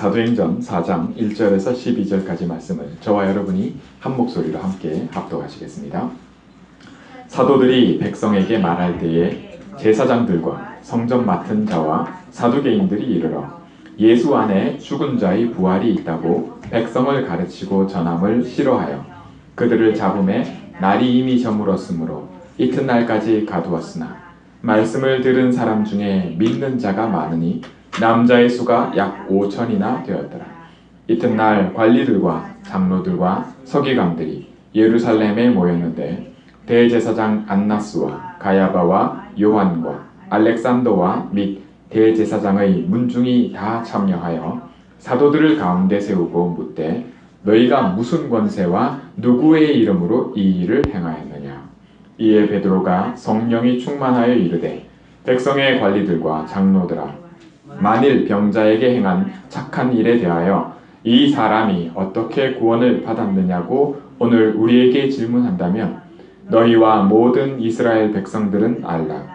사도행전 4장 1절에서 12절까지 말씀을 저와 여러분이 한 목소리로 함께 합독하시겠습니다. 사도들이 백성에게 말할 때에 제사장들과 성전 맡은 자와 사두개인들이 이르러 예수 안에 죽은 자의 부활이 있다고 백성을 가르치고 전함을 싫어하여 그들을 잡음에 날이 이미 저물었으므로 이튿날까지 가두었으나 말씀을 들은 사람 중에 믿는 자가 많으니 남자의 수가 약 5천이나 되었더라. 이튿날 관리들과 장로들과 서기관들이 예루살렘에 모였는데 대제사장 안나스와 가야바와 요한과 알렉산더와 및 대제사장의 문중이 다 참여하여 사도들을 가운데 세우고 묻되 너희가 무슨 권세와 누구의 이름으로 이 일을 행하였느냐. 이에 베드로가 성령이 충만하여 이르되 백성의 관리들과 장로들아 만일 병자에게 행한 착한 일에 대하여 이 사람이 어떻게 구원을 받았느냐고 오늘 우리에게 질문한다면 너희와 모든 이스라엘 백성들은 알라.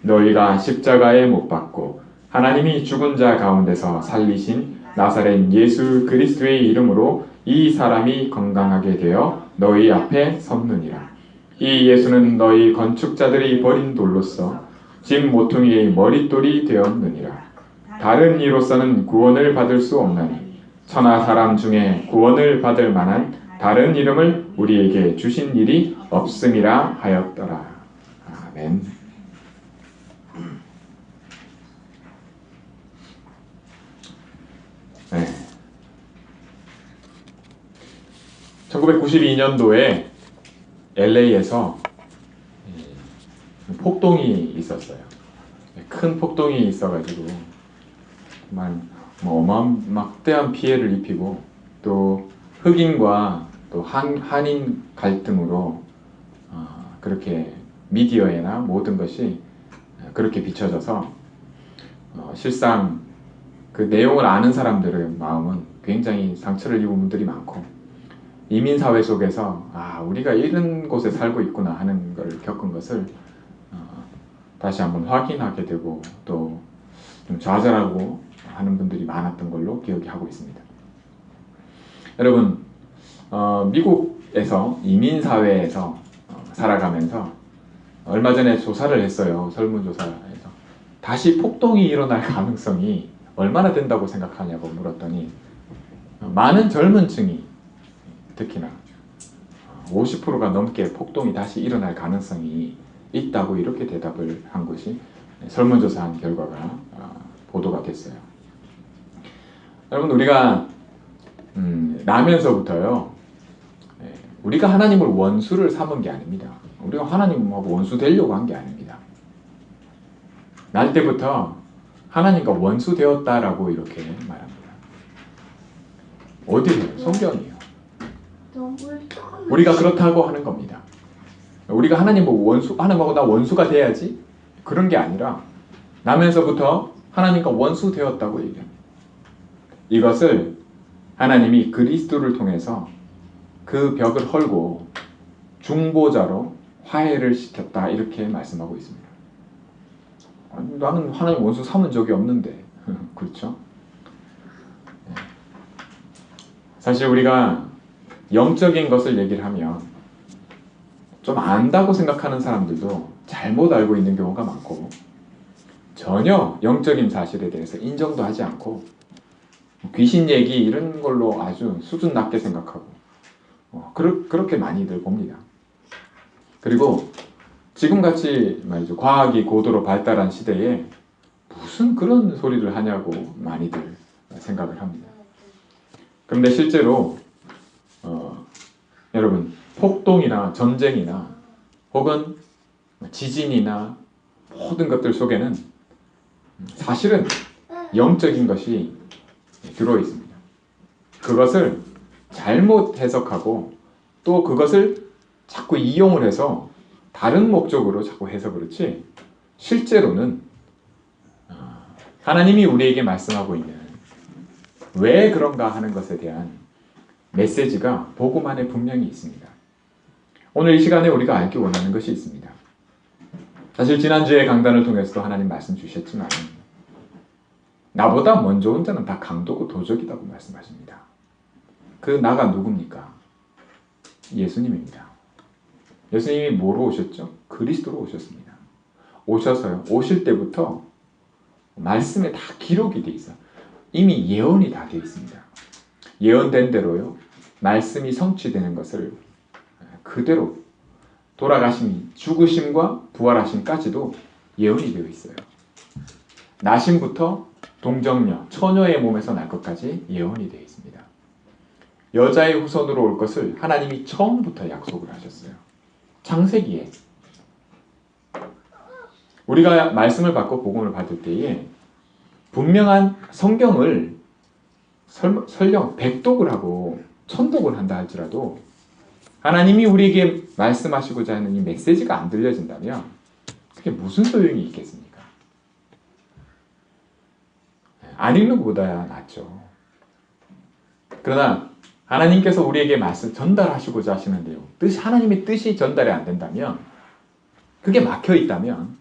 너희가 십자가에 못 박고 하나님이 죽은 자 가운데서 살리신 나사렛 예수 그리스도의 이름으로 이 사람이 건강하게 되어 너희 앞에 섰느니라. 이 예수는 너희 건축자들이 버린 돌로서 집 모퉁이의 머릿돌이 되었느니라. 다른 이로서는 구원을 받을 수 없나니 천하 사람 중에 구원을 받을 만한 다른 이름을 우리에게 주신 일이 없음이라 하였더라. 아멘. 네. 1992년도에 LA에서 폭동이 있었어요. 큰 폭동이 있어가지고 정말 막대한 피해를 입히고 또 흑인과 또 한인 갈등으로 그렇게 미디어에나 모든 것이 그렇게 비춰져서 실상 그 내용을 아는 사람들의 마음은 굉장히 상처를 입은 분들이 많고 이민사회 속에서 우리가 이런 곳에 살고 있구나 하는 걸 겪은 것을 다시 한번 확인하게 되고 또 좀 좌절하고 하는 분들이 많았던 걸로 기억이 하고 있습니다. 여러분, 미국에서 이민사회에서 살아가면서 얼마 전에 조사를 했어요. 설문조사에서. 다시 폭동이 일어날 가능성이 얼마나 된다고 생각하냐고 물었더니 많은 젊은 층이 특히나 50%가 넘게 폭동이 다시 일어날 가능성이 있다고 이렇게 대답을 한 것이 설문조사한 결과가 보도가 됐어요. 여러분, 우리가 나면서부터요, 우리가 하나님을 원수를 삼은 게 아닙니다. 우리가 하나님하고 원수 되려고 한 게 아닙니다. 날 때부터 하나님과 원수 되었다라고 이렇게 말합니다. 어디에요? 성경이에요. 우리가 그렇다고 하는 겁니다. 우리가 하나님하고 나 원수가 돼야지 그런 게 아니라 나면서부터 하나님과 원수 되었다고 얘기합니다. 이것을 하나님이 그리스도를 통해서 그 벽을 헐고 중보자로 화해를 시켰다 이렇게 말씀하고 있습니다. 나는 하나님 원수 삼은 적이 없는데 그렇죠? 사실 우리가 영적인 것을 얘기를 하면 좀 안다고 생각하는 사람들도 잘못 알고 있는 경우가 많고 전혀 영적인 사실에 대해서 인정도 하지 않고 귀신 얘기 이런 걸로 아주 수준 낮게 생각하고 그렇게 많이들 봅니다. 그리고 지금같이 말이죠, 과학이 고도로 발달한 시대에 무슨 그런 소리를 하냐고 많이들 생각을 합니다. 그런데 실제로 여러분, 폭동이나 전쟁이나 혹은 지진이나 모든 것들 속에는 사실은 영적인 것이 들어있습니다. 그것을 잘못 해석하고 또 그것을 자꾸 이용을 해서 다른 목적으로 자꾸 해서 그렇지 실제로는 하나님이 우리에게 말씀하고 있는 왜 그런가 하는 것에 대한 메시지가 복음 안에 분명히 있습니다. 오늘 이 시간에 우리가 알기 원하는 것이 있습니다. 사실 지난주에 강단을 통해서도 하나님 말씀 주셨지만 나보다 먼저 온 자는 다 강도고 도적이라고 말씀하십니다. 그 나가 누굽니까? 예수님입니다. 예수님이 뭐로 오셨죠? 그리스도로 오셨습니다. 오셔서요. 오실 때부터 말씀에 다 기록이 돼 있어요. 이미 예언이 다 돼 있습니다. 예언된 대로요. 말씀이 성취되는 것을 그대로 돌아가심, 죽으심과 부활하심까지도 예언이 되어 있어요. 나심부터 동정녀, 처녀의 몸에서 날 것까지 예언이 되어 있습니다. 여자의 후손으로 올 것을 하나님이 처음부터 약속을 하셨어요. 창세기에. 우리가 말씀을 받고 복음을 받을 때에 분명한 성경을 설령 백독을 하고 천독을 한다 할지라도 하나님이 우리에게 말씀하시고자 하는 이 메시지가 안 들려진다면 그게 무슨 소용이 있겠습니까? 안 읽는 것보다 낫죠. 그러나 하나님께서 우리에게 말씀 전달하시고자 하시는 내용, 하나님의 뜻이 전달이 안 된다면, 그게 막혀 있다면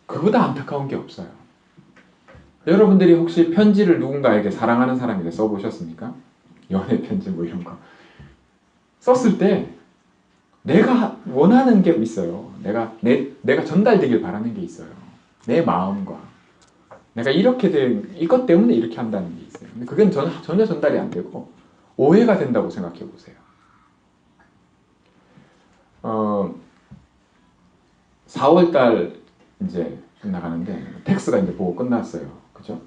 그보다 안타까운 게 없어요. 여러분들이 혹시 편지를 누군가에게 사랑하는 사람에게 써보셨습니까? 연애 편지 뭐 이런 거 썼을 때 내가 원하는 게 있어요. 내가 전달되길 바라는 게 있어요. 내 마음과 내가 이렇게 이것 때문에 이렇게 한다는 게 있어요. 근데 그건 전혀 전달이 안 되고 오해가 된다고 생각해 보세요. 4월달 이제 나가는데 텍스가 이제 보고 끝났어요. 그죠?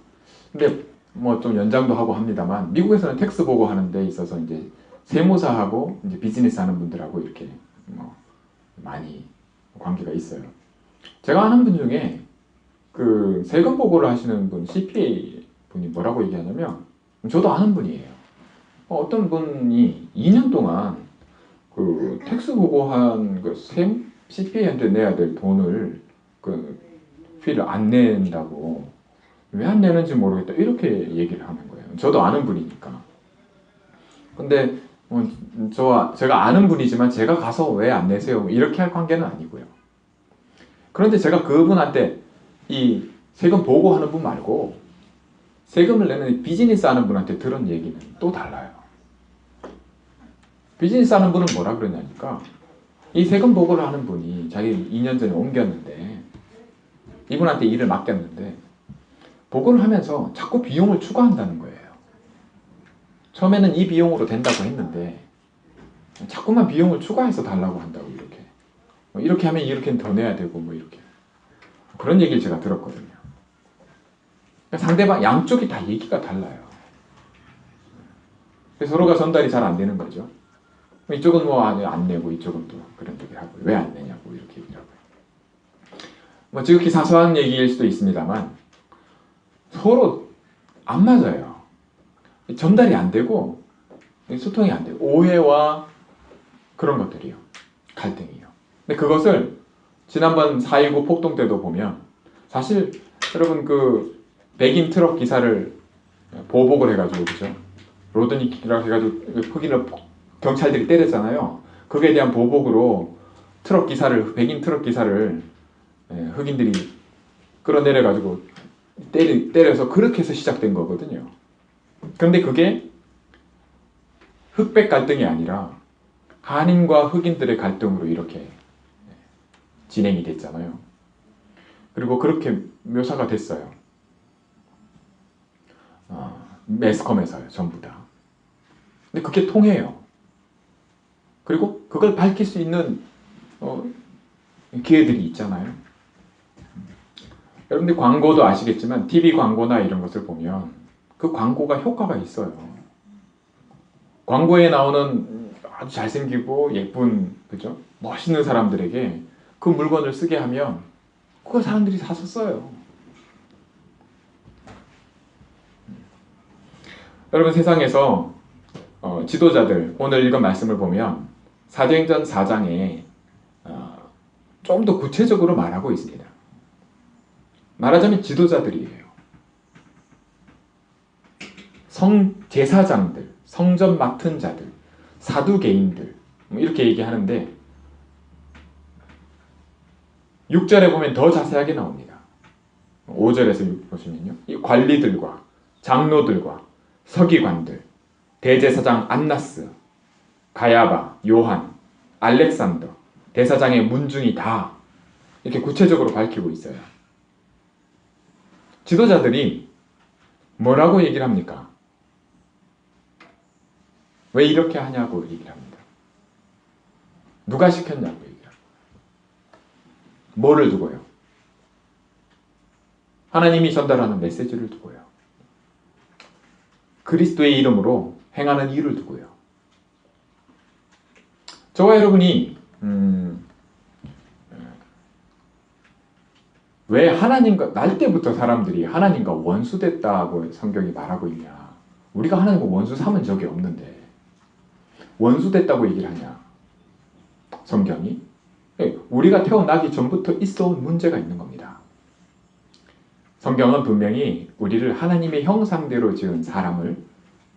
근데 뭐 좀 연장도 하고 합니다만 미국에서는 텍스 보고 하는 데 있어서 이제 세무사하고 이제 비즈니스 하는 분들하고 이렇게 뭐 많이 관계가 있어요. 제가 아는 분 중에 그 세금 보고를 하시는 분, CPA 분이 뭐라고 얘기하냐면, 저도 아는 분이에요. 어떤 분이 2년 동안 그 텍스 보고한 그 CPA한테 내야 될 돈을 그 피를 안 낸다고, 왜 안 내는지 모르겠다 이렇게 얘기를 하는 거예요. 저도 아는 분이니까. 근데 제가 아는 분이지만 제가 가서 왜 안 내세요? 이렇게 할 관계는 아니고요. 그런데 제가 그분한테 이 세금 보고하는 분 말고 세금을 내는 비즈니스 하는 분한테 들은 얘기는 또 달라요. 비즈니스 하는 분은 뭐라 그러냐니까, 이 세금 보고를 하는 분이 자기 2년 전에 옮겼는데 이분한테 일을 맡겼는데 보고를 하면서 자꾸 비용을 추가한다는 거예요. 처음에는 이 비용으로 된다고 했는데 자꾸만 비용을 추가해서 달라고 한다고, 이렇게 하면 이렇게는 더 내야 되고 뭐 이렇게 그런 얘기를 제가 들었거든요. 상대방 양쪽이 다 얘기가 달라요. 그래서 서로가 전달이 잘 안 되는 거죠. 이쪽은 뭐 안 내고 이쪽은 또 그런 얘기를 하고 왜 안 내냐고 이렇게 얘기를 하고요. 뭐 지극히 사소한 얘기일 수도 있습니다만 서로 안 맞아요. 전달이 안 되고 소통이 안 되고 오해와 그런 것들이요. 갈등이요. 근데 그것을 지난번 4.19 폭동 때도 보면 사실 여러분 그 백인 트럭 기사를 보복을 해가지고 그죠? 로드닉이라고 해가지고 흑인을 경찰들이 때렸잖아요. 거기에 대한 보복으로 백인 트럭 기사를 흑인들이 끌어내려가지고 때려서 그렇게 해서 시작된 거거든요. 그런데 그게 흑백 갈등이 아니라 한인과 흑인들의 갈등으로 이렇게 진행이 됐잖아요. 그리고 그렇게 묘사가 됐어요. 매스컴에서요, 전부 다. 근데 그게 통해요. 그리고 그걸 밝힐 수 있는 기회들이 있잖아요. 여러분들 광고도 아시겠지만 TV 광고나 이런 것을 보면 그 광고가 효과가 있어요. 광고에 나오는 아주 잘생기고 예쁜, 그죠? 멋있는 사람들에게 그 물건을 쓰게 하면 그걸 사람들이 사서 써요. 여러분 세상에서 지도자들, 오늘 읽은 말씀을 보면 사도행전 4장에 좀 더 구체적으로 말하고 있습니다. 말하자면 지도자들이에요. 제사장들, 성전 맡은 자들, 사두개인들 뭐 이렇게 얘기하는데 6절에 보면 더 자세하게 나옵니다. 5절에서 보시면요. 이 관리들과 장로들과 서기관들, 대제사장 안나스, 가야바, 요한, 알렉산더, 대사장의 문중이 다 이렇게 구체적으로 밝히고 있어요. 지도자들이 뭐라고 얘기를 합니까? 왜 이렇게 하냐고 얘기를 합니다. 누가 시켰냐고 얘기를 합니다. 뭐를 두고요? 하나님이 전달하는 메시지를 두고요. 그리스도의 이름으로 행하는 일을 두고요. 저와 여러분이 왜 하나님과 날 때부터 사람들이 하나님과 원수됐다고 성경이 말하고 있냐? 우리가 하나님과 원수 삼은 적이 없는데 원수됐다고 얘기를 하냐? 성경이 우리가 태어나기 전부터 있어온 문제가 있는 겁니다. 성경은 분명히 우리를 하나님의 형상대로 지은 사람을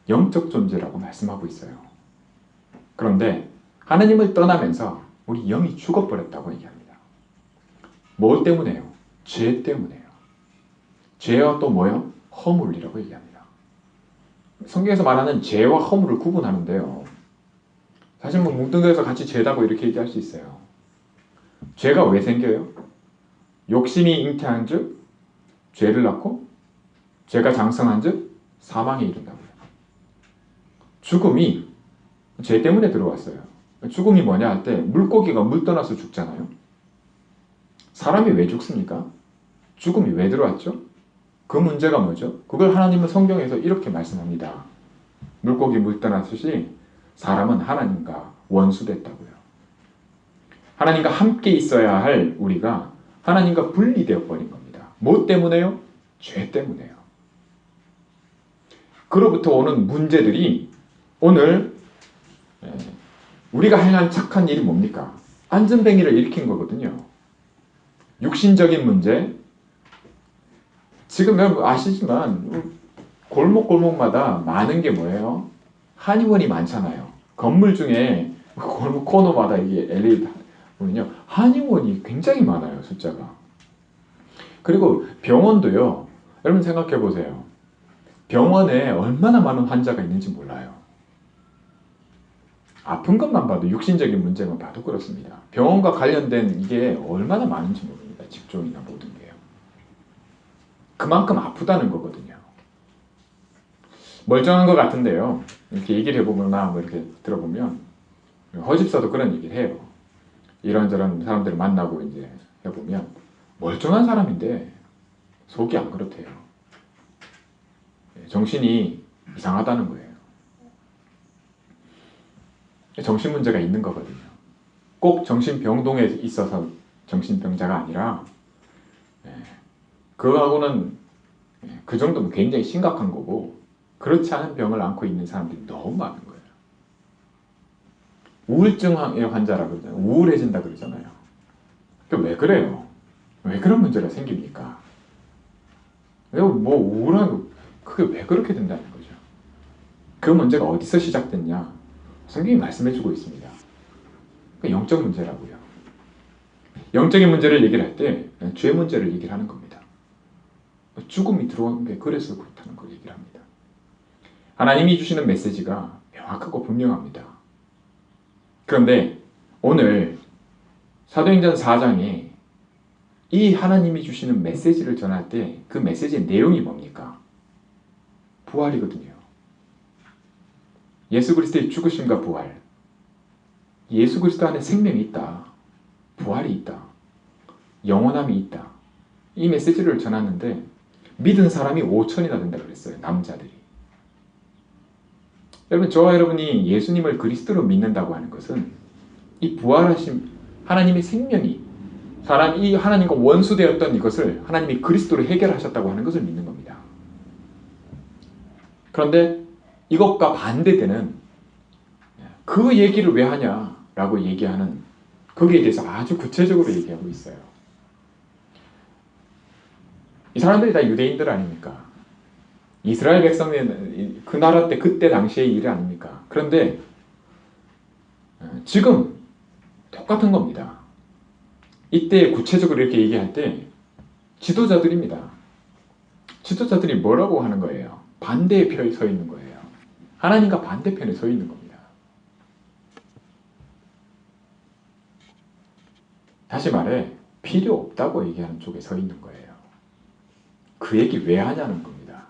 영적 존재라고 말씀하고 있어요. 그런데 하나님을 떠나면서 우리 영이 죽어버렸다고 얘기합니다. 뭐 때문에요? 죄 때문에요. 죄와 또 뭐요? 허물이라고 얘기합니다. 성경에서 말하는 죄와 허물을 구분하는데요. 사실 뭐 뭉뚱그려서 같이 죄다고 이렇게 얘기할 수 있어요. 죄가 왜 생겨요? 욕심이 잉태한 즉 죄를 낳고 죄가 장성한 즉 사망에 이른다고요. 죽음이 죄 때문에 들어왔어요. 죽음이 뭐냐 할 때 물고기가 물 떠나서 죽잖아요. 사람이 왜 죽습니까? 죽음이 왜 들어왔죠? 그 문제가 뭐죠? 그걸 하나님은 성경에서 이렇게 말씀합니다. 물고기 물 떠났듯이 사람은 하나님과 원수됐다고요. 하나님과 함께 있어야 할 우리가 하나님과 분리되어 버린 겁니다. 뭐 때문에요? 죄 때문에요. 그로부터 오는 문제들이 오늘 우리가 행한 착한 일이 뭡니까? 안전뱅이를 일으킨 거거든요. 육신적인 문제. 지금 여러분 아시지만 골목골목마다 많은 게 뭐예요? 한의원이 많잖아요. 건물 중에 골목 코너마다 이게 LED 보면요. 한의원이 굉장히 많아요. 숫자가. 그리고 병원도요. 여러분 생각해 보세요. 병원에 얼마나 많은 환자가 있는지 몰라요. 아픈 것만 봐도 육신적인 문제만 봐도 그렇습니다. 병원과 관련된 이게 얼마나 많은지 모릅니다. 직종이나 모든 게요. 그만큼 아프다는 거거든요. 멀쩡한 것 같은데요. 이렇게 얘기를 해보거나 뭐 이렇게 들어보면 허집사도 그런 얘기를 해요. 이런저런 사람들을 만나고 이제 해보면 멀쩡한 사람인데 속이 안 그렇대요. 정신이 이상하다는 거예요. 정신 문제가 있는 거거든요. 꼭 정신병동에 있어서 정신병자가 아니라 그거하고는 그 정도면 굉장히 심각한 거고 그렇지 않은 병을 앓고 있는 사람들이 너무 많은 거예요. 우울증의 환자라 그러잖아요. 우울해진다 그러잖아요. 왜 그래요? 왜 그런 문제가 생깁니까? 뭐 우울한 그게 왜 그렇게 된다는 거죠? 그 문제가 어디서 시작됐냐? 성경이 말씀해주고 있습니다. 영적 문제라고요. 영적인 문제를 얘기를 할 때 죄 문제를 얘기를 하는 겁니다. 죽음이 들어온 게 그래서 그렇다는 걸 얘기를 합니다. 하나님이 주시는 메시지가 명확하고 분명합니다. 그런데 오늘 사도행전 4장에 이 하나님이 주시는 메시지를 전할 때 그 메시지의 내용이 뭡니까? 부활이거든요. 예수 그리스도의 죽으심과 부활. 예수 그리스도 안에 생명이 있다. 부활이 있다. 영원함이 있다. 이 메시지를 전하는데 믿은 사람이 5천이나 된다 그랬어요. 남자들이. 여러분 저와 여러분이 예수님을 그리스도로 믿는다고 하는 것은 이 부활하신 하나님의 생명이 사람이 하나님과 원수되었던 이것을 하나님이 그리스도로 해결하셨다고 하는 것을 믿는 겁니다. 그런데 이것과 반대되는 그 얘기를 왜 하냐라고 얘기하는 거기에 대해서 아주 구체적으로 얘기하고 있어요. 이 사람들이 다 유대인들 아닙니까? 이스라엘 백성의 그 나라 때 그때 당시의 일 아닙니까? 그런데 지금 똑같은 겁니다. 이때 구체적으로 이렇게 얘기할 때 지도자들입니다. 지도자들이 뭐라고 하는 거예요? 반대의 편에 서 있는 거예요. 하나님과 반대편에 서 있는 겁니다. 다시 말해 필요 없다고 얘기하는 쪽에 서 있는 거예요. 그 얘기 왜 하냐는 겁니다.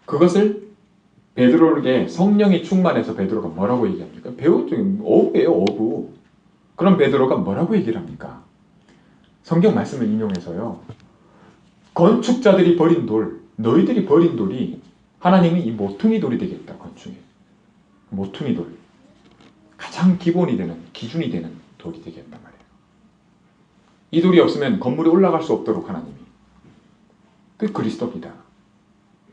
그것을 베드로에게 성령이 충만해서 베드로가 뭐라고 얘기합니까? 배우 중에 어부예요, 어부. 그럼 베드로가 뭐라고 얘기를 합니까? 성경 말씀을 인용해서요. 건축자들이 버린 돌, 너희들이 버린 돌이 하나님이 이 모퉁이 돌이 되겠다. 건축에 모퉁이 돌, 가장 기본이 되는, 기준이 되는 돌이 되겠단 말이에요. 이 돌이 없으면 건물이 올라갈 수 없도록 하나님이. 그 그리스도입니다.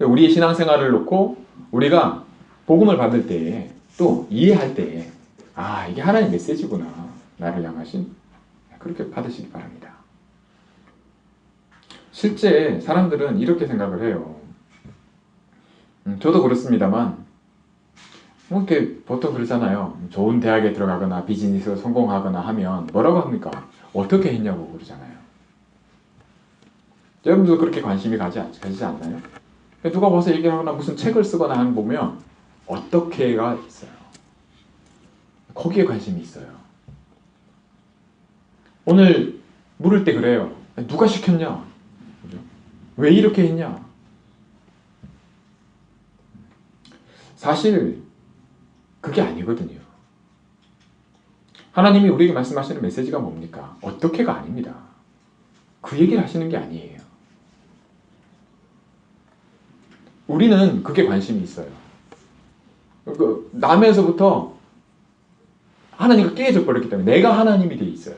우리의 신앙생활을 놓고 우리가 복음을 받을 때에 또 이해할 때에 아, 이게 하나님 메시지구나. 나를 향하신. 그렇게 받으시기 바랍니다. 실제 사람들은 이렇게 생각을 해요. 저도 그렇습니다만 이렇게 보통 그러잖아요. 좋은 대학에 들어가거나 비즈니스를 성공하거나 하면 뭐라고 합니까? 어떻게 했냐고 그러잖아요. 여러분도 그렇게 관심이 가지지 않나요? 누가 와서 얘기하거나 무슨 책을 쓰거나 하는 거 보면 어떻게가 있어요. 거기에 관심이 있어요. 오늘 물을 때 그래요. 누가 시켰냐? 왜 이렇게 했냐? 사실 그게 아니거든요. 하나님이 우리에게 말씀하시는 메시지가 뭡니까? 어떻게가 아닙니다. 그 얘기를 하시는 게 아니에요. 우리는 그게 관심이 있어요. 남에서부터 하나님과 깨져 버렸기 때문에 내가 하나님이 돼 있어요.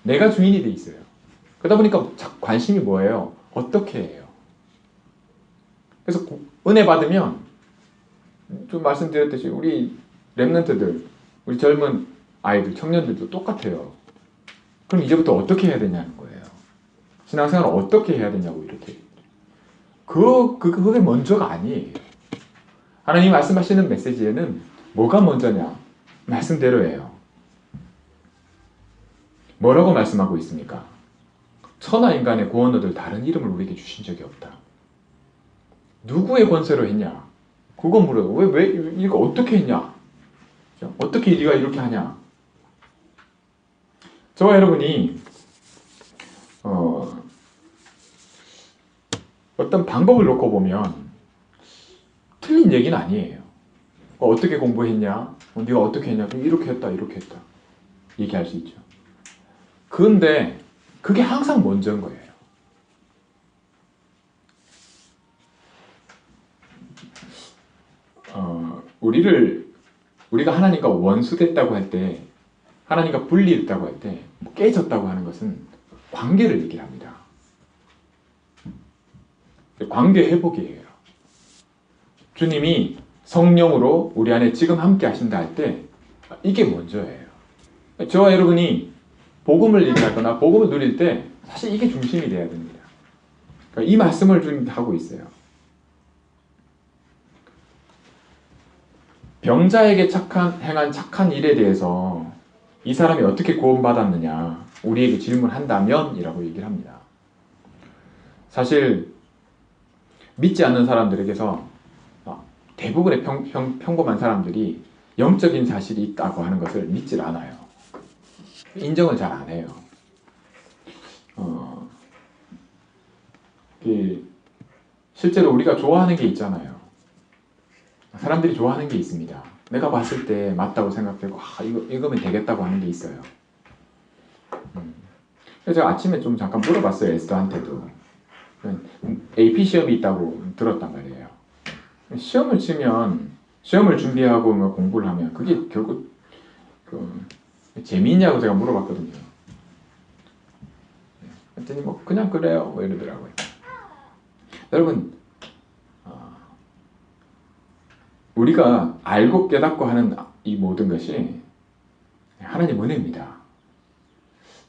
내가 주인이 돼 있어요. 그러다 보니까 관심이 뭐예요? 어떻게 해요? 그래서 은혜 받으면 좀 말씀드렸듯이 우리 랩런트들, 우리 젊은 아이들, 청년들도 똑같아요. 그럼 이제부터 어떻게 해야 되냐는 거예요. 신앙생활을 어떻게 해야 되냐고 이렇게. 그게 먼저가 아니에요. 하나님 말씀하시는 메시지에는 뭐가 먼저냐? 말씀대로예요. 뭐라고 말씀하고 있습니까? 천하 인간의 구원 얻을 다른 이름을 우리에게 주신 적이 없다. 누구의 권세로 했냐? 그건 물어요. 왜 이거 어떻게 했냐? 어떻게 네가 이렇게 하냐? 저와 여러분이 어떤 방법을 놓고 보면 틀린 얘기는 아니에요. 어떻게 공부했냐? 네가 어떻게 했냐? 이렇게 했다, 이렇게 했다. 얘기할 수 있죠. 그런데 그게 항상 먼저인 거예요. 우리가 하나님과 원수됐다고 할 때, 하나님과 분리했다고 할 때, 깨졌다고 하는 것은 관계를 얘기를 합니다. 관계 회복이에요. 주님이 성령으로 우리 안에 지금 함께 하신다 할 때, 이게 먼저예요. 저와 여러분이 복음을 얘기하거나 복음을 누릴 때 사실 이게 중심이 돼야 됩니다. 그러니까 이 말씀을 주님 하고 있어요. 병자에게 행한 착한 일에 대해서 이 사람이 어떻게 구원받았느냐 우리에게 질문한다면 이라고 얘기를 합니다. 사실 믿지 않는 사람들에게서 대부분의 평범한 사람들이 영적인 사실이 있다고 하는 것을 믿질 않아요. 인정을 잘 안 해요. 실제로 우리가 좋아하는 게 있잖아요. 사람들이 좋아하는 게 있습니다. 내가 봤을 때 맞다고 생각되고 이거면 되겠다고 하는 게 있어요. 그래서 제가 아침에 좀 잠깐 물어봤어요. 에스더한테도. AP 시험이 있다고 들었단 말이에요. 시험을 치면 시험을 준비하고 뭐 공부를 하면 그게 결국 재미있냐고 제가 물어봤거든요. 그랬더니 뭐 그냥 그래요 뭐 이러더라고요. 여러분 우리가 알고 깨닫고 하는 이 모든 것이 하나님 은혜입니다.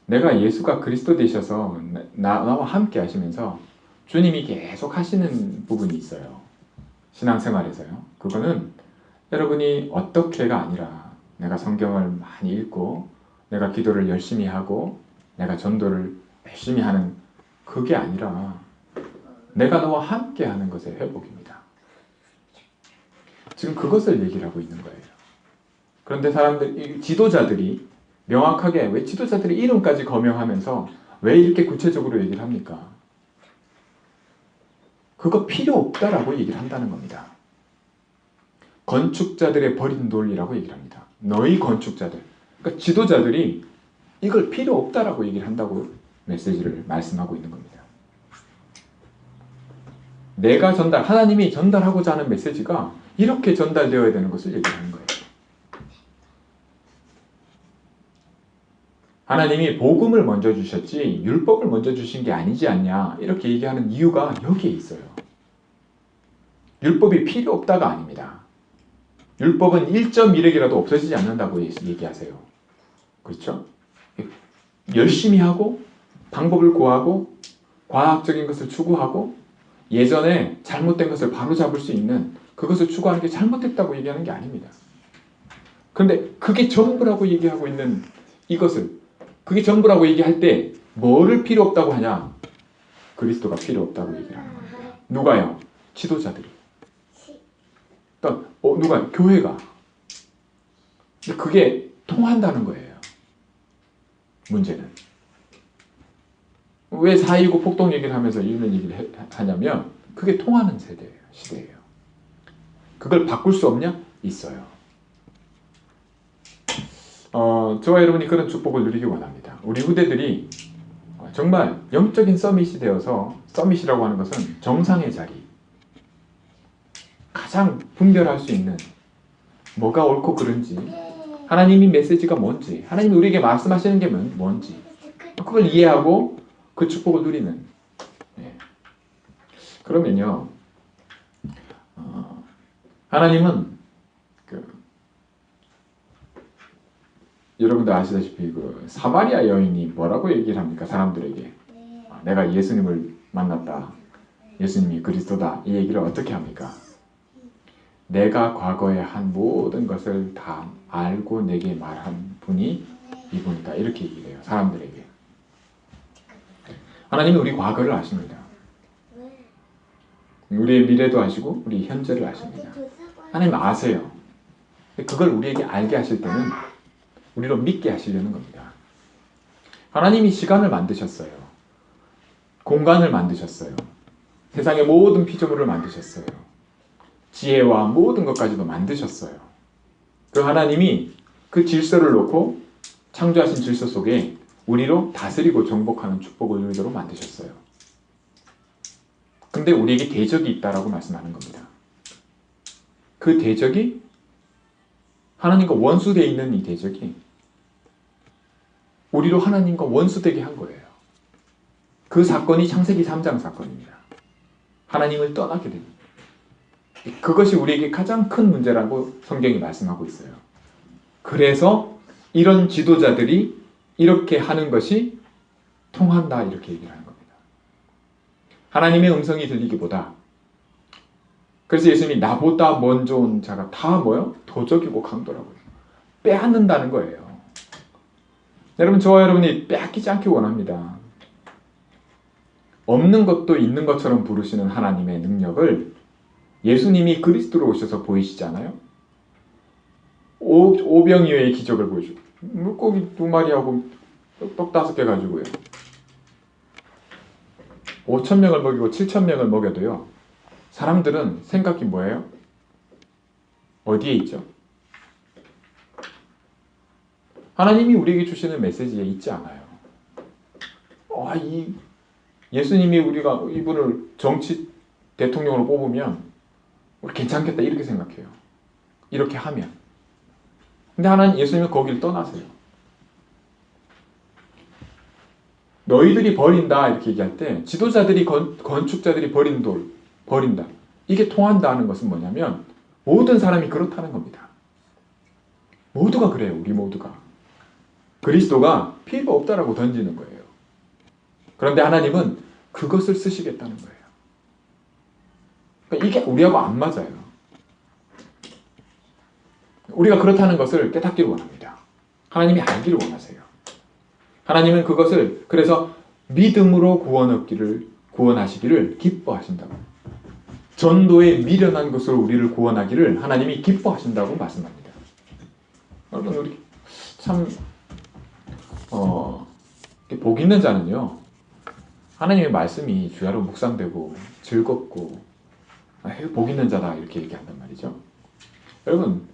내가 예수가 그리스도 되셔서 나와 함께 하시면서 주님이 계속 하시는 부분이 있어요. 신앙생활에서요. 그거는 여러분이 어떻게가 아니라 내가 성경을 많이 읽고 내가 기도를 열심히 하고 내가 전도를 열심히 하는 그게 아니라 내가 너와 함께 하는 것의 회복입니다. 지금 그것을 얘기를 하고 있는 거예요. 그런데 사람들, 지도자들이 명확하게 왜 지도자들이 이름까지 거명하면서 왜 이렇게 구체적으로 얘기를 합니까? 그거 필요 없다라고 얘기를 한다는 겁니다. 건축자들의 버린 돌이라고 얘기를 합니다. 너희 건축자들. 그러니까 지도자들이 이걸 필요 없다라고 얘기를 한다고 메시지를 말씀하고 있는 겁니다. 내가 하나님이 전달하고자 하는 메시지가 이렇게 전달되어야 되는 것을 얘기하는 거예요. 하나님이 복음을 먼저 주셨지 율법을 먼저 주신 게 아니지 않냐 이렇게 얘기하는 이유가 여기에 있어요. 율법이 필요 없다가 아닙니다. 율법은 1.1획이라도 없어지지 않는다고 얘기하세요. 그렇죠? 열심히 하고 방법을 구하고 과학적인 것을 추구하고 예전에 잘못된 것을 바로잡을 수 있는 그것을 추구하는 게 잘못됐다고 얘기하는 게 아닙니다. 그런데 그게 전부라고 얘기하고 있는 이것을 그게 전부라고 얘기할 때 뭐를 필요 없다고 하냐? 그리스도가 필요 없다고 얘기를 하는 겁니다. 누가요? 지도자들이. 그러니까 누가? 교회가. 근데 그게 통한다는 거예요. 문제는. 왜 4.19 폭동 얘기를 하면서 이런 얘기를 하냐면 그게 통하는 시대예요. 그걸 바꿀 수 없냐? 있어요. 저와 여러분이 그런 축복을 누리기 원합니다. 우리 후대들이 정말 영적인 서밋이 되어서 서밋이라고 하는 것은 정상의 자리 가장 분별할 수 있는 뭐가 옳고 그른지 하나님이 메시지가 뭔지 하나님이 우리에게 말씀하시는 게 뭔지 그걸 이해하고 그 축복을 누리는 그러면요 하나님은 여러분들 아시다시피 그 사마리아 여인이 뭐라고 얘기를 합니까? 사람들에게 내가 예수님을 만났다. 예수님이 그리스도다. 이 얘기를 어떻게 합니까? 내가 과거에 한 모든 것을 다 알고 내게 말한 분이 이분이다. 이렇게 얘기를 해요. 사람들에게. 하나님은 우리 과거를 아십니다. 우리의 미래도 아시고 우리 현재를 아십니다. 하나님 아세요. 그걸 우리에게 알게 하실 때는 우리로 믿게 하시려는 겁니다. 하나님이 시간을 만드셨어요. 공간을 만드셨어요. 세상의 모든 피조물을 만드셨어요. 지혜와 모든 것까지도 만드셨어요. 그 하나님이 그 질서를 놓고 창조하신 질서 속에 우리로 다스리고 정복하는 축복을 누리도록 만드셨어요. 근데 우리에게 대적이 있다라고 말씀하는 겁니다. 그 대적이 하나님과 원수되어 있는 이 대적이 우리로 하나님과 원수되게 한 거예요. 그 사건이 창세기 3장 사건입니다. 하나님을 떠나게 됩니다. 그것이 우리에게 가장 큰 문제라고 성경이 말씀하고 있어요. 그래서 이런 지도자들이 이렇게 하는 것이 통한다 이렇게 얘기를 하는 겁니다. 하나님의 음성이 들리기보다 그래서 예수님이 나보다 먼저 온 자가 다 뭐요? 도적이고 강도라고요. 빼앗는다는 거예요. 여러분 저와 여러분이 빼앗기지 않기 원합니다. 없는 것도 있는 것처럼 부르시는 하나님의 능력을 예수님이 그리스도로 오셔서 보이시잖아요. 오병이어의 기적을 보여주고 물고기 2마리하고 떡 5개 가지고요. 5,000명을 먹이고 7,000명을 먹여도요. 사람들은 생각이 뭐예요? 어디에 있죠? 하나님이 우리에게 주시는 메시지에 있지 않아요. 예수님이 우리가 이분을 정치 대통령으로 뽑으면 우리 괜찮겠다 이렇게 생각해요. 이렇게 하면. 근데 하나님 예수님은 거기를 떠나세요. 너희들이 버린다 이렇게 얘기할 때 지도자들이 건축자들이 버린 돌 버린다. 이게 통한다는 것은 뭐냐면 모든 사람이 그렇다는 겁니다. 모두가 그래요. 우리 모두가. 그리스도가 필요 없다라고 던지는 거예요. 그런데 하나님은 그것을 쓰시겠다는 거예요. 그러니까 이게 우리하고 안 맞아요. 우리가 그렇다는 것을 깨닫기를 원합니다. 하나님이 알기를 원하세요. 하나님은 그것을 그래서 믿음으로 구원하시기를 기뻐하신다고. 전도에 미련한 것으로 우리를 구원하기를 하나님이 기뻐하신다고 말씀합니다. 여러분, 우리 참 복 있는 자는요, 하나님의 말씀이 주야로 묵상되고 즐겁고 복 있는 자다 이렇게 얘기한단 말이죠. 여러분,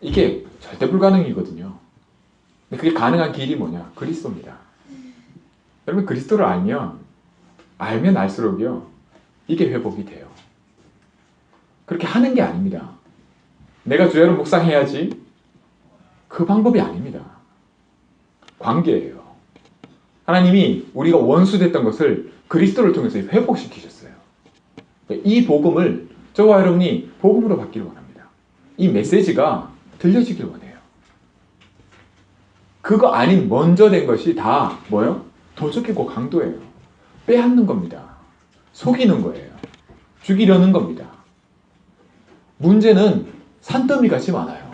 이게 절대 불가능이거든요. 근데 그게 가능한 길이 뭐냐? 그리스도입니다. 여러분, 그리스도를 알면 알수록요, 이게 회복이 돼요. 그렇게 하는 게 아닙니다. 내가 주야로 묵상해야지, 그 방법이 아닙니다. 관계예요. 하나님이 우리가 원수됐던 것을 그리스도를 통해서 회복시키셨어요. 이 복음을 저와 여러분이 복음으로 받기를 원합니다. 이 메시지가 들려지길 원해요. 그거 아닌 먼저 된 것이 다 뭐예요? 도적이고 강도예요. 빼앗는 겁니다. 속이는 거예요. 죽이려는 겁니다. 문제는 산더미 같이 많아요.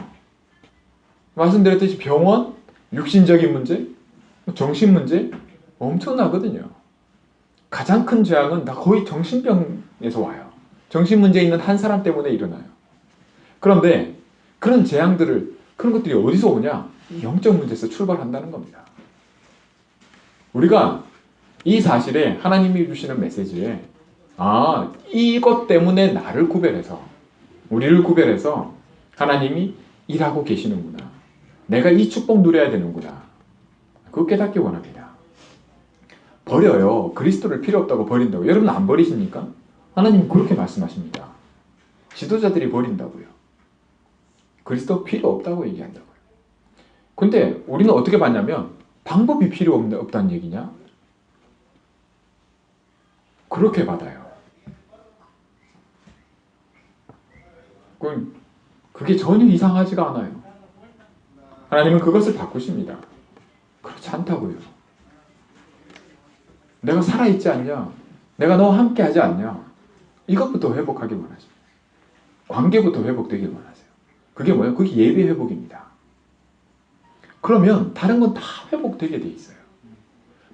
말씀드렸듯이 병원, 육신적인 문제, 정신 문제 엄청나거든요. 가장 큰 재앙은 다 거의 정신병에서 와요. 정신 문제 있는 한 사람 때문에 일어나요. 그런데 그런 것들이 어디서 오냐? 영적 문제에서 출발한다는 겁니다. 우리가 이 사실에 하나님이 주시는 메시지에 이것 때문에 우리를 구별해서 하나님이 일하고 계시는구나. 내가 이 축복 누려야 되는구나. 그거 깨닫기 원합니다. 버려요. 그리스도를 필요 없다고 버린다고. 여러분 안 버리십니까? 하나님 그렇게 말씀하십니다. 지도자들이 버린다고요. 그리스도 필요 없다고 얘기한다고요. 근데 우리는 어떻게 봤냐면 방법이 필요 없다는 얘기냐? 그렇게 받아요. 그게 전혀 이상하지가 않아요. 하나님은 그것을 바꾸십니다. 그렇지 않다고요. 내가 살아있지 않냐? 내가 너와 함께 하지 않냐? 이것부터 회복하기 원하십니다. 관계부터 회복되길 원하세요. 그게 뭐예요? 그게 예배 회복입니다. 그러면 다른 건 다 회복되게 돼 있어요.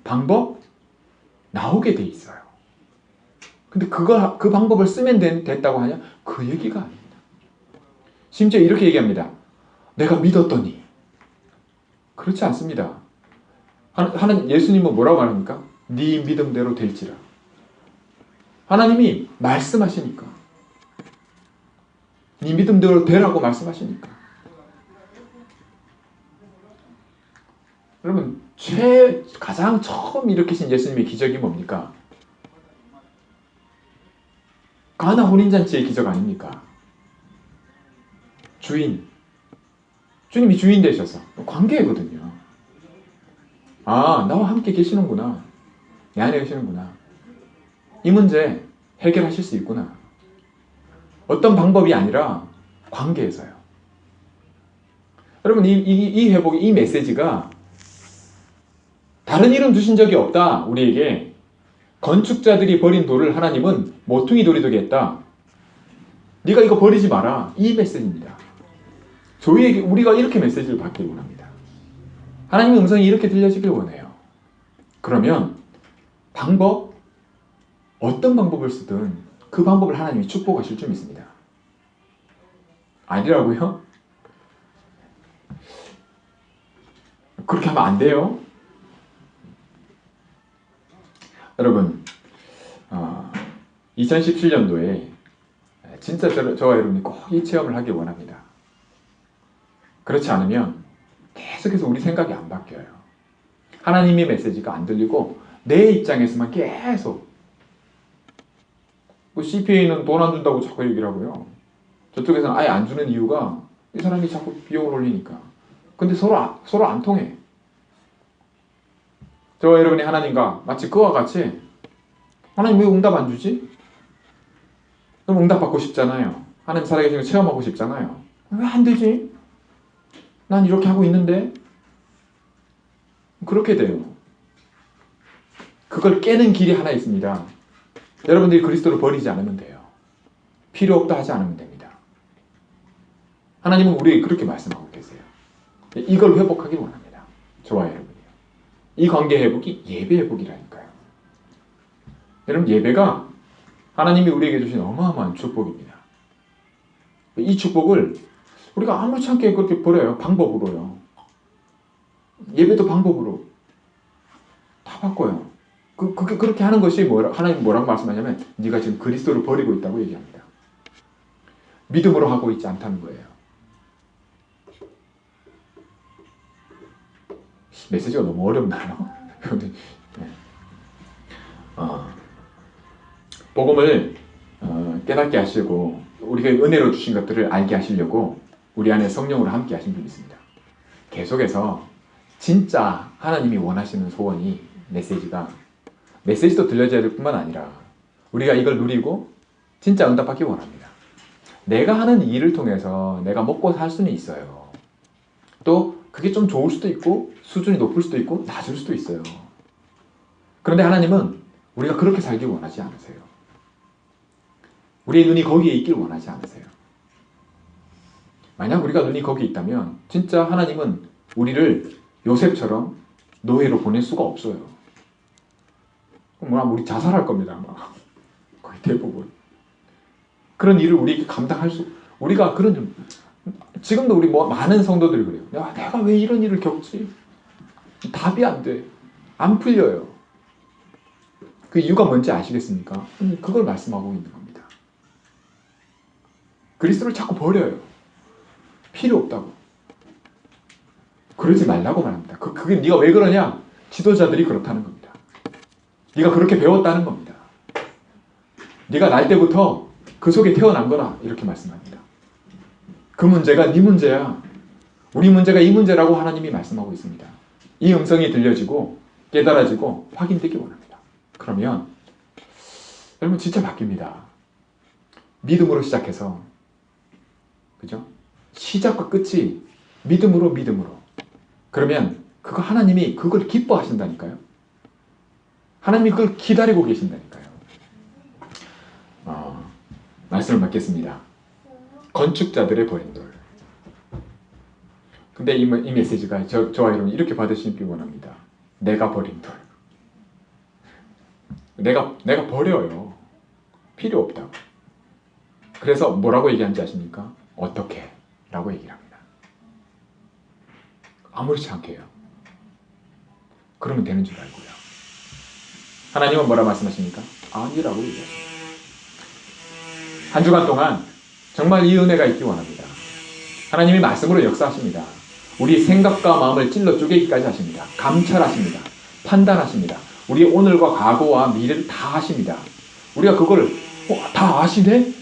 방법 나오게 돼 있어요. 근데 그 방법을 쓰면 됐다고 하냐? 그 얘기가 아닙니다. 심지어 이렇게 얘기합니다. 내가 믿었더니. 그렇지 않습니다. 예수님은 뭐라고 말합니까? 네 믿음대로 될지라. 하나님이 말씀하시니까. 네 믿음대로 되라고 말씀하시니까. 여러분, 가장 처음 일으키신 예수님의 기적이 뭡니까? 가나 혼인잔치의 기적 아닙니까? 주님이 주인 되셔서 관계거든요. 나와 함께 계시는구나. 내 안에 계시는구나. 이 문제 해결하실 수 있구나. 어떤 방법이 아니라 관계에서요. 여러분, 이 회복의 이 메시지가 다른 이름 주신 적이 없다. 우리에게 건축자들이 버린 돌을 하나님은 모퉁이 돌이 되게 했다. 네가 이거 버리지 마라. 이 메시지입니다. 우리가 이렇게 메시지를 받길 원합니다. 하나님의 음성이 이렇게 들려지길 원해요. 그러면 어떤 방법을 쓰든 그 방법을 하나님이 축복하실 줄 믿습니다. 아니라고요? 그렇게 하면 안 돼요. 여러분, 2017년도에 진짜 저와 여러분이 꼭 이 체험을 하길 원합니다. 그렇지 않으면 계속해서 우리 생각이 안 바뀌어요. 하나님의 메시지가 안 들리고 내 입장에서만 계속 CPA는 돈 안 준다고 자꾸 얘기를 하고요. 저쪽에서는 아예 안 주는 이유가 이 사람이 자꾸 비용을 올리니까. 근데 서로 안 통해. 저와 여러분이 하나님과 마치 그와 같이 하나님 왜 응답 안 주지? 그럼 응답 받고 싶잖아요. 하나님 살아계신 거 체험하고 싶잖아요. 왜 안 되지? 난 이렇게 하고 있는데? 그렇게 돼요. 그걸 깨는 길이 하나 있습니다. 여러분들이 그리스도를 버리지 않으면 돼요. 필요 없다 하지 않으면 됩니다. 하나님은 우리에게 그렇게 말씀하고 계세요. 이걸 회복하길 원합니다. 저와 여러분이요. 이 관계 회복이 예배 회복이라니까요. 여러분, 예배가 하나님이 우리에게 주신 어마어마한 축복입니다. 이 축복을 우리가 아무렇지 않게 그렇게 버려요. 방법으로요. 예배도 방법으로 다 바꿔요. 그렇게 하는 것이 하나님 뭐라고 말씀하냐면 네가 지금 그리스도를 버리고 있다고 얘기합니다. 믿음으로 하고 있지 않다는 거예요. 메시지가 너무 어렵나요? 네. 복음을 깨닫게 하시고 우리가 은혜로 주신 것들을 알게 하시려고 우리 안에 성령으로 함께 하신 분이 있습니다. 계속해서 진짜 하나님이 원하시는 소원이 메시지도 들려줘야 될 뿐만 아니라 우리가 이걸 누리고 진짜 응답받기 원합니다. 내가 하는 일을 통해서 내가 먹고 살 수는 있어요. 또 그게 좀 좋을 수도 있고 수준이 높을 수도 있고 낮을 수도 있어요. 그런데 하나님은 우리가 그렇게 살길 원하지 않으세요. 우리의 눈이 거기에 있길 원하지 않으세요. 만약 우리가 눈이 거기에 있다면 진짜 하나님은 우리를 요셉처럼 노예로 보낼 수가 없어요. 우리 자살할 겁니다. 아마. 거의 대부분. 그런 일을 우리에게 우리가 지금도 우리 많은 성도들이 그래요. 야, 내가 왜 이런 일을 겪지? 답이 안 돼. 안 풀려요. 그 이유가 뭔지 아시겠습니까? 그걸 말씀하고 있는 겁니다. 그리스도를 자꾸 버려요. 필요 없다고. 그러지 말라고 말합니다. 그게 네가 왜 그러냐? 지도자들이 그렇다는 겁니다. 네가 그렇게 배웠다는 겁니다. 네가 날 때부터 그 속에 태어난 거라 이렇게 말씀합니다. 그 문제가 네 문제야. 우리 문제가 이 문제라고 하나님이 말씀하고 있습니다. 이 음성이 들려지고 깨달아지고 확인되기 원합니다. 그러면 여러분 진짜 바뀝니다. 믿음으로 시작해서 그죠? 시작과 끝이 믿음으로. 그러면 하나님이 그걸 기뻐하신다니까요. 하나님이 그걸 기다리고 계신다니까요. 말씀을 받겠습니다. 건축자들의 버린 돌. 근데 이 메시지가 저와 여러분 이렇게 받으시길 원합니다. 내가 버린 돌. 내가 버려요. 필요 없다고. 그래서 뭐라고 얘기하는지 아십니까? 어떻게? 라고 얘기를 합니다. 아무렇지 않게 해요. 그러면 되는 줄 알고요. 하나님은 뭐라 말씀하십니까? 아니라고 얘기하십니다. 한 주간 동안 정말 이 은혜가 있기 원합니다. 하나님이 말씀으로 역사하십니다. 우리 생각과 마음을 찔러 쪼개기까지 하십니다. 감찰하십니다. 판단하십니다. 우리의 오늘과 과거와 미래를 다 하십니다. 우리가 그걸 다 아시네?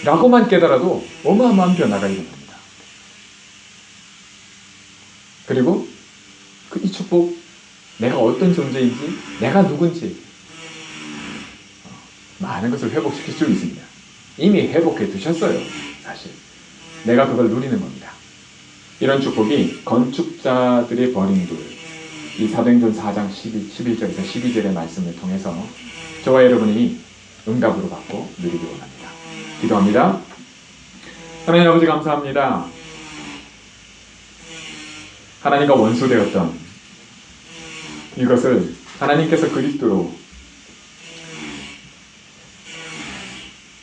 라고만 깨달아도 어마어마한 변화가 일어납니다. 그리고 이 축복, 내가 어떤 존재인지, 내가 누군지 많은 것을 회복시킬 수 있습니다. 이미 회복해 두셨어요. 사실 내가 그걸 누리는 겁니다. 이런 축복이 건축자들의 버린 돌, 이 사도행전 4장 11절에서 12절의 말씀을 통해서 저와 여러분이 응답으로 받고 누리기 원합니다. 기도합니다. 하나님 아버지 감사합니다. 하나님과 원수되었던 이것을 하나님께서 그리스도로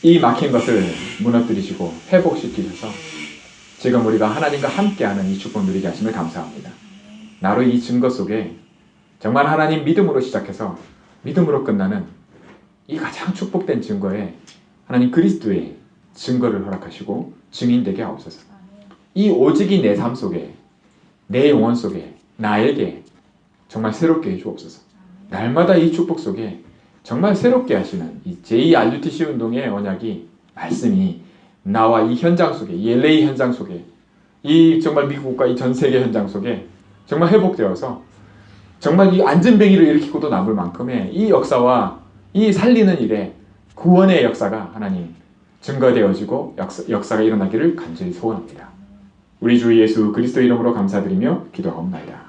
이 막힌 것을 무너뜨리시고 회복시키셔서 지금 우리가 하나님과 함께하는 이 축복 누리게 하심을 감사합니다. 나로 이 증거 속에 정말 하나님 믿음으로 시작해서 믿음으로 끝나는 이 가장 축복된 증거에 하나님 그리스도의 증거를 허락하시고 증인되게 하옵소서. 이 오직이 내 삶 속에 내 영혼 속에 나에게 정말 새롭게 해주옵소서. 날마다 이 축복 속에 정말 새롭게 하시는 이 제2RUTC 운동의 언약이 말씀이 나와 이 현장 속에 이 LA 현장 속에 이 정말 미국과 이 전 세계 현장 속에 정말 회복되어서 정말 이 안전뱅이를 일으키고도 남을 만큼의 이 역사와 이 살리는 일에 구원의 역사가 하나님 증거되어지고 역사가 일어나기를 간절히 소원합니다. 우리 주 예수 그리스도 이름으로 감사드리며 기도하옵나이다.